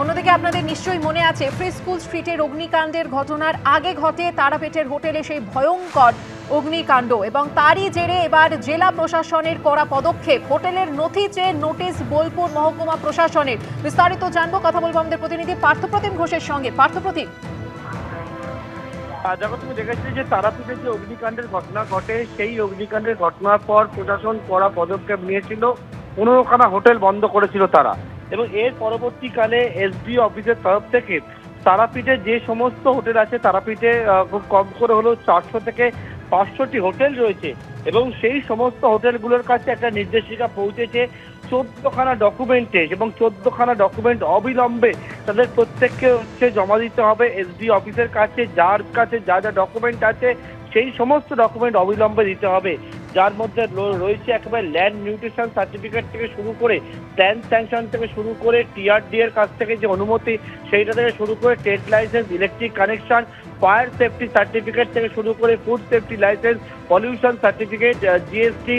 অন্যদিকে আপনাদের নিশ্চয়ই মনে আছে ফ্রি স্কুল স্ট্রিটের অগ্নিকাণ্ডের ঘটনার আগে ঘটে তারাপীঠের হোটেলে সেই ভয়ঙ্কর অগ্নিকাণ্ড এবং তারই জেরে এবার জেলা প্রশাসনের কড়া পদক্ষেপ। হোটেলের নথি চেয়ে নোটিশ বোলপুর মহকুমা প্রশাসনের। বিস্তারিত জানবো, কথা বলবো আমাদের প্রতিনিধি পার্থপ্রতিম ঘোষের সঙ্গে। পার্থপ্রতিম, যখন তুমি দেখেছিলে যে তারাপীঠে যে অগ্নিকাণ্ডের ঘটনা ঘটে, সেই অগ্নিকাণ্ডের ঘটনার পর প্রশাসন কড়া পদক্ষেপ নিয়েছিল, 15খানা হোটেল বন্ধ করেছিল তারা। এবং এর পরবর্তীকালে এসডি অফিসের তরফ থেকে তারাপীঠে যে সমস্ত হোটেল আছে, তারাপীঠে খুব কম করে হলেও 400 থেকে 500টি হোটেল রয়েছে এবং সেই সমস্ত হোটেলগুলোর কাছে একটা নির্দেশিকা পৌঁছেছে 14খানা ডকুমেন্টে, এবং 14খানা ডকুমেন্ট অবিলম্বে তাদের প্রত্যেককে জমা দিতে হবে এসডি অফিসের কাছে। যার কাছে যা যা ডকুমেন্ট আছে সেই সমস্ত ডকুমেন্ট অবিলম্বে দিতে হবে, যার মধ্যে রয়েছে একেবারে ল্যান্ড মিউটেশন সার্টিফিকেট থেকে শুরু করে প্ল্যান স্যাংশন থেকে শুরু করে টিআরডি এর কাছ থেকে যে অনুমতি সেইটা থেকে শুরু করে trade licence, electric connection, fire safety certificate থেকে শুরু করে food safety licence, pollution certificate, GST,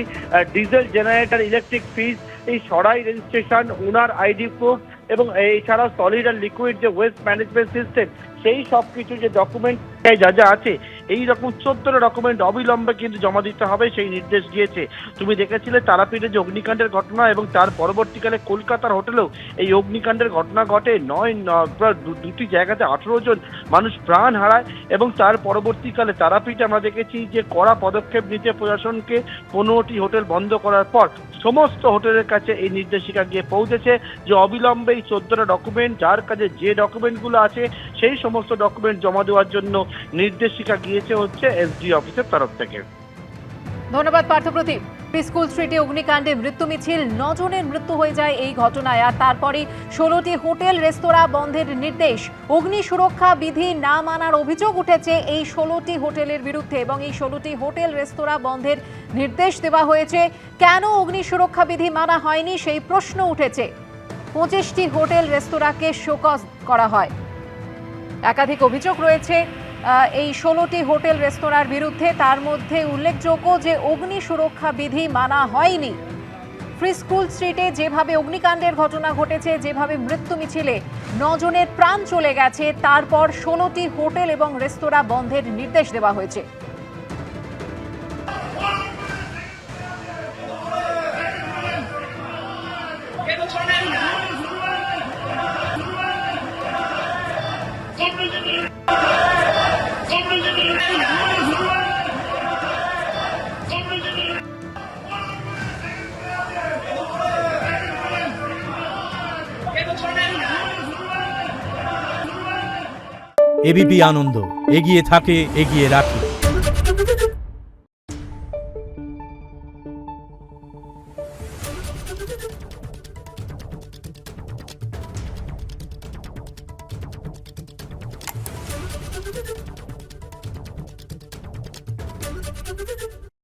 diesel generator, electric fees, এই সরাই রেজিস্ট্রেশন, ওনার আইডি প্রুফ এবং এছাড়াও সলিড আর লিকুইড যে ওয়েস্ট ম্যানেজমেন্ট সিস্টেম, সেই সব কিছু যে ডকুমেন্ট যা যা আছে এই রকম 14টা ডকুমেন্ট অবিলম্বে কিন্তু জমা দিতে হবে সেই নির্দেশ দিয়েছে। তুমি দেখেছিলে তারাপীঠে যে অগ্নিকাণ্ডের ঘটনা এবং তার পরবর্তীকালে কলকাতার হোটেলেও এই অগ্নিকাণ্ডের ঘটনা ঘটে। প্রায় দুটি জায়গাতে 18 জন মানুষ প্রাণ হারায় এবং তার পরবর্তীকালে তারাপীঠে আমরা দেখেছি যে কড়া পদক্ষেপ নিতে প্রশাসনকে 15টি হোটেল বন্ধ করার পর সমস্ত হোটেলের কাছে এই নির্দেশিকা গিয়ে পৌঁছেছে যে অবিলম্বে এই 14টা ডকুমেন্ট, যার কাছে যে ডকুমেন্টগুলো আছে সেই সমস্ত ডকুমেন্ট জমা দেওয়ার জন্য নির্দেশিকা গিয়েছে হচ্ছে এসডি অফিসের তরফ থেকে। ধন্যবাদ পার্থপ্রতিম। প্রি স্কুল স্ট্রিটে অগ্নিকাণ্ডে মৃত্যু মিছিল, 9 জনের মৃত্যু হয়ে যায় এই ঘটনায়। আর তারপরে 16টি হোটেল রেস্তোরাঁ বন্ধের নির্দেশ। অগ্নি সুরক্ষা বিধি না মানার অভিযোগ উঠেছে এই 16টি হোটেলের বিরুদ্ধে এবং এই 16টি হোটেল রেস্তোরাঁ বন্ধের নির্দেশ দেওয়া হয়েছে। কেন অগ্নি সুরক্ষা বিধি মানা হয়নি সেই প্রশ্ন উঠেছে। 25টি হোটেল রেস্তোরাঁকে শোকজ করা হয়। একাধিক অভিযোগ রয়েছে এই 16টি হোটেল রেস্তোরাঁর বিরুদ্ধে। তার মধ্যে উল্লেখযোগ্য যে অগ্নি সুরক্ষা বিধি মানা হয়নি। ফ্রি স্কুল স্ট্রিটে যেভাবে অগ্নিকাণ্ডের ঘটনা ঘটেছে, যেভাবে মৃত্যু মিছিলে 9 জনের প্রাণ চলে গেছে, তারপর 16টি হোটেল এবং রেস্তোরাঁ বন্ধের নির্দেশ দেওয়া হয়েছে। এবিপি আনন্দ, এগিয়ে থাকে, এগিয়ে রাখে।